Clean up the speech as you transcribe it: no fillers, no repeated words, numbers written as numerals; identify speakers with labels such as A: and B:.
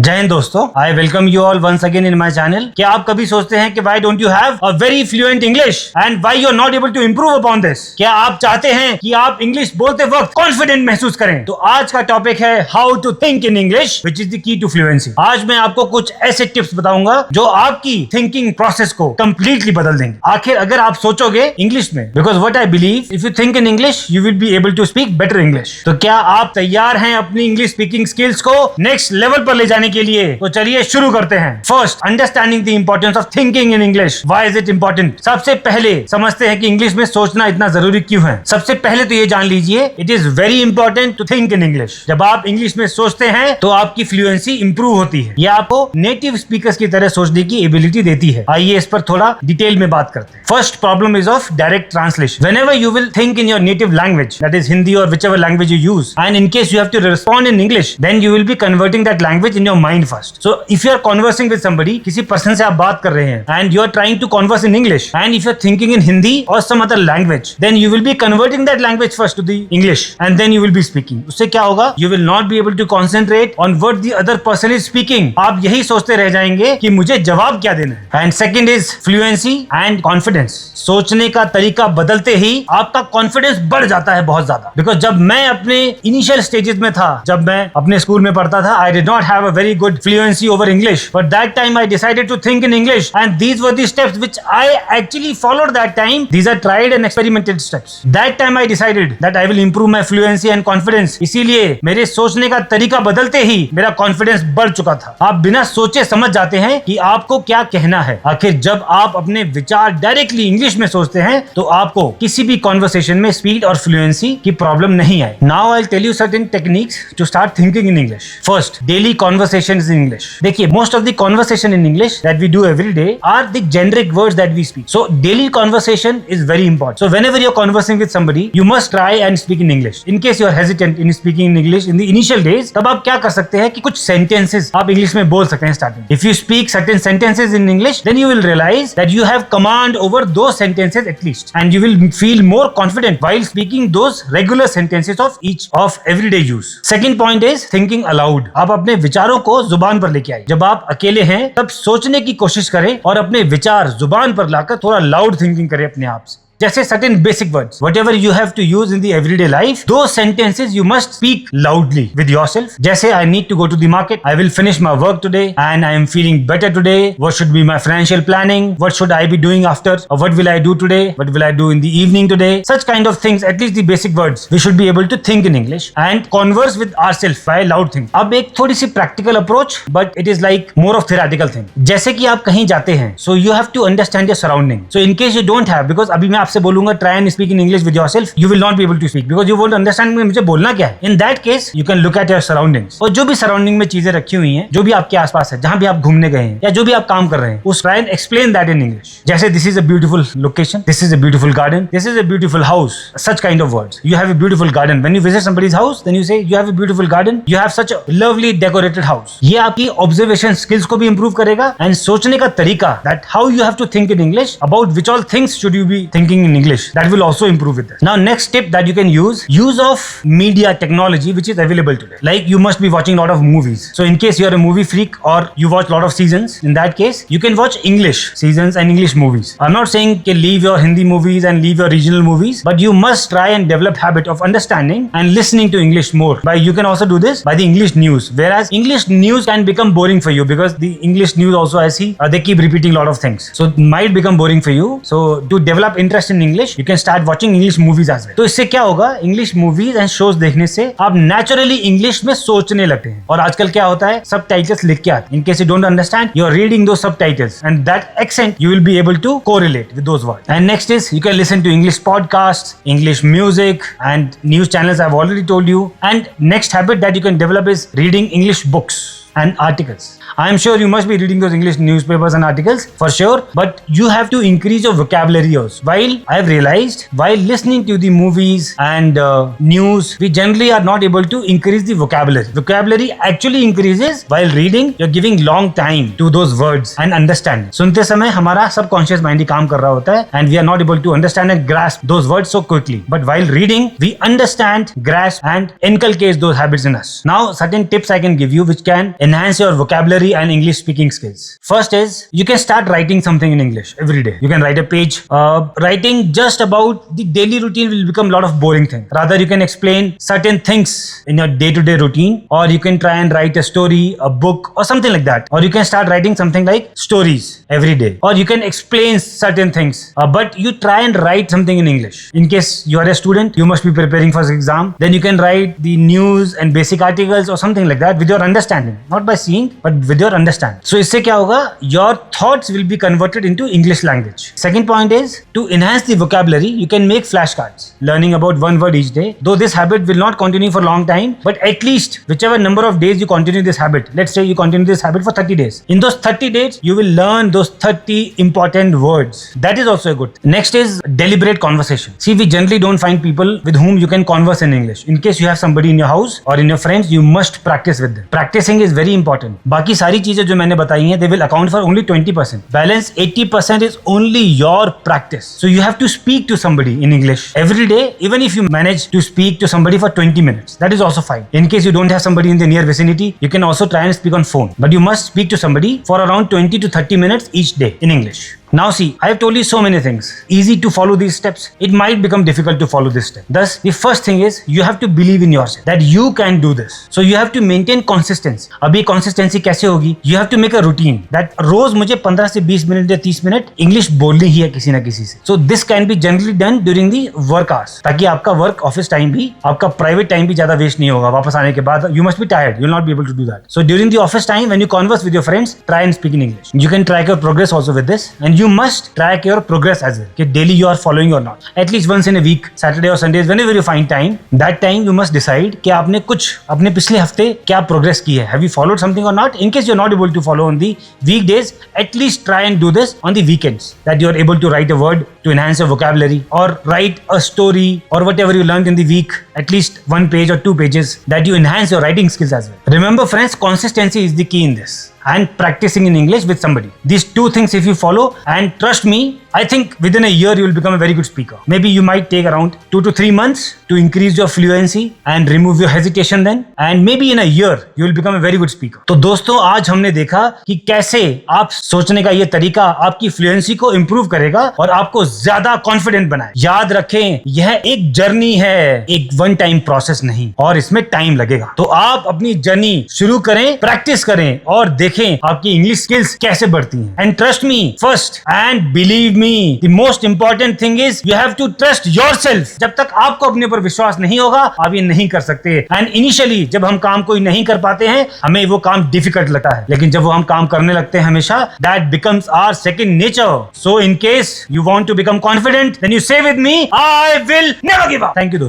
A: जय हिंद दोस्तों, I welcome you all once again in my channel. क्या आप कभी सोचते हैं कि why don't you have a very fluent English and why you are not able to improve upon this? क्या आप चाहते हैं कि आप इंग्लिश बोलते वक्त कॉन्फिडेंट महसूस करें? तो आज का टॉपिक है how to think in English which is the key to fluency. आज मैं आपको कुछ ऐसे टिप्स बताऊंगा जो आपकी थिंकिंग प्रोसेस को कंप्लीटली बदल देंगे। आखिर अगर आप सोचोगे इंग्लिश में, because what I believe if you think in English you will be able to speak better English. तो क्या आप तैयार हैं अपनी इंग्लिश स्पीकिंग स्किल्स को नेक्स्ट लेवल पर ले जाने के लिए? तो चलिए शुरू करते हैं। First, understanding the importance of thinking in English. Why is it important? सबसे पहले समझते हैं कि इंग्लिश में सोचना इतना जरूरी क्यों है। सबसे पहले तो ये जान लीजिए, it is very important to think in English. जब आप इंग्लिश में सोचते हैं तो आपकी फ्लुएंसी इंप्रूव होती है। यह आपको नेटिव स्पीकर्स की तरह सोचने की एबिलिटी देती है। आइए इस पर थोड़ा डिटेल में बात करते हैं। First problem is of direct translation. Whenever you will think in your native language, that is Hindi और whichever language you use, and in case you have to respond in English, then you will be converting that language in your mind first. So if you are conversing with somebody, किसी person से आप बात कर रहे हैं and you are trying to converse in English, and if you are thinking in Hindi or some other language, then you will be converting that language first to the English and then you will be speaking. उससे क्या होगा? You will not be able to concentrate on what the other person is speaking. आप यही सोचते रह जाएंगे कि मुझे जवाब क्या देना है। And second is fluency and confidence. सोचने का तरीका बदलते ही आपका कॉन्फिडेंस बढ़ जाता है बहुत ज्यादा। बिकॉज जब मैं अपने इनिशियल स्टेजेस में था, जब मैं अपने स्कूल में पढ़ता था, I did not have a very good fluency over English, but that time I decided to think in English and these were the steps which I actually followed that time. These are tried and experimented steps. That time I decided that I will improve my fluency and confidence. इसीलिए मेरे सोचने का तरीका बदलते ही मेरा confidence बढ़ चुका था। आप बिना सोचे समझ जाते हैं कि आपको क्या कहना है। आखिर जब आप अपने विचार डायरेक्टली इंग्लिश में सोचते हैं तो आपको किसी भी कॉन्वर्सेशन में स्पीड और फ्लुएंसी की प्रॉब्लम नहीं आए। Now I will tell you certain techniques to start thinking in English. First, daily conversations in English. देखिए, most of the conversation in English that we do every day are the generic words that we speak. So daily conversation is very important. So whenever you are conversing with somebody, you must try and speak in English. In case you are hesitant in speaking in English in the initial days, तब आप क्या कर सकते हैं कि कुछ sentences आप English में बोल सकते हैं starting. If you speak certain sentences in English, then you will realize that you have command over those sentences at least, and you will feel more confident while speaking those regular sentences of each of everyday use. Second point is thinking aloud. आप अपने विचारों को जुबान पर लेके आइए। जब आप अकेले हैं तब सोचने की कोशिश करें और अपने विचार जुबान पर लाकर थोड़ा लाउड थिंकिंग करें अपने आप से। जैसे certain basic words, whatever you have to use in the everyday life, those sentences you must speak loudly with yourself. जैसे I need to go to the market, I will finish my work today, and I am feeling better today. What should be my financial planning? What should I be doing after? Or what will I do today? What will I do in the evening today? Such kind of things, at least the basic words, we should be able to think in English and converse with ourselves by loud thinking. अब एक थोड़ी सी practical approach, but it is like more of theoretical thing. जैसे कि आप कहीं जाते हैं, so you have to understand your surrounding. So in case you don't have, because अभी मैं आपसे बोलूंगा try and speak in English with yourself, you will not be able to speak because you won't understand मुझे बोलना क्या है। In that case you can look at your surroundings, और जो भी सराउंडिंग में चीजें रखी हुई हैं, जो भी आपके आसपास है, जहां भी आप घूमने गए हैं या जो भी आप काम कर रहे हैं, उस try and explain that in English. जैसे this is a beautiful location, this is a beautiful garden, this is a beautiful house, such kind of words. You have a beautiful garden. When you visit somebody's house, then you say you have a beautiful garden, you have such a lovely decorated house. ये आपकी observation skills को भी improve करेगा and सोचने का तरीका, that how you have to think in English, about which all things should you be thinking in English, that will also improve with this. Now next tip that you can use of media technology which is available today. Like you must be watching a lot of movies. So in case you are a movie freak or you watch a lot of seasons, in that case you can watch English seasons and English movies. I'm not saying कि leave your Hindi movies and leave your regional movies, but you must try and develop habit of understanding and listening to English more. You can also do this by the English news. Whereas English news can become boring for you because the English news also I see they keep repeating a lot of things. So it might become boring for you. So to develop interest in English, you can start watching English movies as well. तो इससे क्या होगा, English movies and shows देखने से आप naturally English में सोचने लगते हैं। और आजकल क्या होता है, सब टाइटल्स लिख के आते हैं। In case you don't understand, you are reading those subtitles and that accent you will be able to correlate with those words. And next is you can listen to English podcast, English music and news channels. I have already told you. And next habit that you can develop is reading English books and articles. I am sure you must be reading those English newspapers and articles for sure, but you have to increase your vocabulary also. While I have realized, while listening to the movies and news, we generally are not able to increase the vocabulary. Vocabulary actually increases while reading. You're giving long time to those words and understanding. सुनते समय हमारा subconscious mind ही काम कर रहा होता है and we are not able to understand and grasp those words so quickly. But while reading, we understand, grasp and inculcate those habits in us. Now, certain tips I can give you which can enhance your vocabulary and English speaking skills. First is you can start writing something in English every day. You can write a page. Writing just about the daily routine will become a lot of boring thing. Rather, you can explain certain things in your day-to-day routine, or you can try and write a story, a book, or something like that. Or you can start writing something like stories every day. Or you can explain certain things, but you try and write something in English. In case you are a student, you must be preparing for exam, then you can write the news and basic articles or something like that with your understanding, not by seeing but with your understanding. So इससे क्या होगा, your thoughts will be converted into English language. Second point is to enhance the vocabulary, you can make flashcards learning about one word each day. Though this habit will not continue for a long time, but at least whichever number of days you continue this habit, let's say you continue this habit for 30 days. In those 30 days, you will learn those 30 important words. That is also a good thing. Next is deliberate conversation. See, we generally don't find people with whom you can converse in English. In case you have somebody in your house or in your friends, you must practice with them. Practicing is very important. बाकी सारी चीजें जो मैंने बताई हैं, they will account for only 20%. Balance 80% is only your practice. So you have to speak to somebody in English every day, even if you manage to speak to somebody for 20 minutes. That is also fine. In case you don't have somebody in the near vicinity, you can also try and speak on phone. But you must speak to somebody for around 20 to 30 minutes each day in English. Now see, I have told you so many things. Easy to follow these steps. It might become difficult to follow this step. Thus, the first thing is you have to believe in yourself that you can do this. So you have to maintain consistency. अभी consistency कैसे होगी? You have to make a routine that रोज मुझे 15 से 20 minute या 30 minute English बोलनी ही है किसी ना किसी से. So this can be generally done during the work hours, ताकि आपका वर्क ऑफिस टाइम भी, आपका प्राइवेट टाइम भी ज्यादा वेस्ट नहीं होगा. वापस आने के बाद you must be tired. You will not be able to do that. So during the office time, when you converse with your friends, try and speak in English. You can track your progress also with this, and you must track your progress as well, that daily you are following or not. At least once in a week, Saturday or Sundays, whenever you find time, that time you must decide कि आपने कुछ अपने पिछले हफ्ते क्या progress की है. Have you followed something or not? In case you're not able to follow on the weekdays, at least try and do this on the weekends, that you're able to write a word to enhance your vocabulary, or write a story, or whatever you learned in the week, at least 1 page or 2 pages, that you enhance your writing skills as well. Remember friends, consistency is the key in this, and practicing in English with somebody. These two things if you follow, and trust me, I think within a year you will become a very good speaker. Maybe you might take around 2 to 3 months to increase your fluency and remove your hesitation then, and maybe in a year you will become a very good speaker. तो दोस्तों, आज हमने देखा कि कैसे आप सोचने का ये तरीका आपकी फ्लुएंसी को इंप्रूव करेगा और आपको ज्यादा कॉन्फिडेंट बनाए. याद रखें, यह एक जर्नी है, एक वन टाइम प्रोसेस नहीं, और इसमें टाइम लगेगा. तो आप अपनी जर्नी शुरू करें, प्रैक्टिस करें और देखें आपकी इंग्लिश स्किल्स कैसे बढ़ती हैं. And trust me first, and believe me, the most important thing is you have to trust yourself. जब तक आपको अपने पर विश्वास नहीं होगा, आप ये नहीं कर सकते. एंड इनिशियली जब हम काम कोई नहीं कर पाते हैं, हमें वो काम डिफिकल्ट लगता है, लेकिन जब वो हम काम करने लगते हैं हमेशा, that becomes our second nature. So in case you want to become confident, then you say with me, I will never give up. Thank you दोस्तों.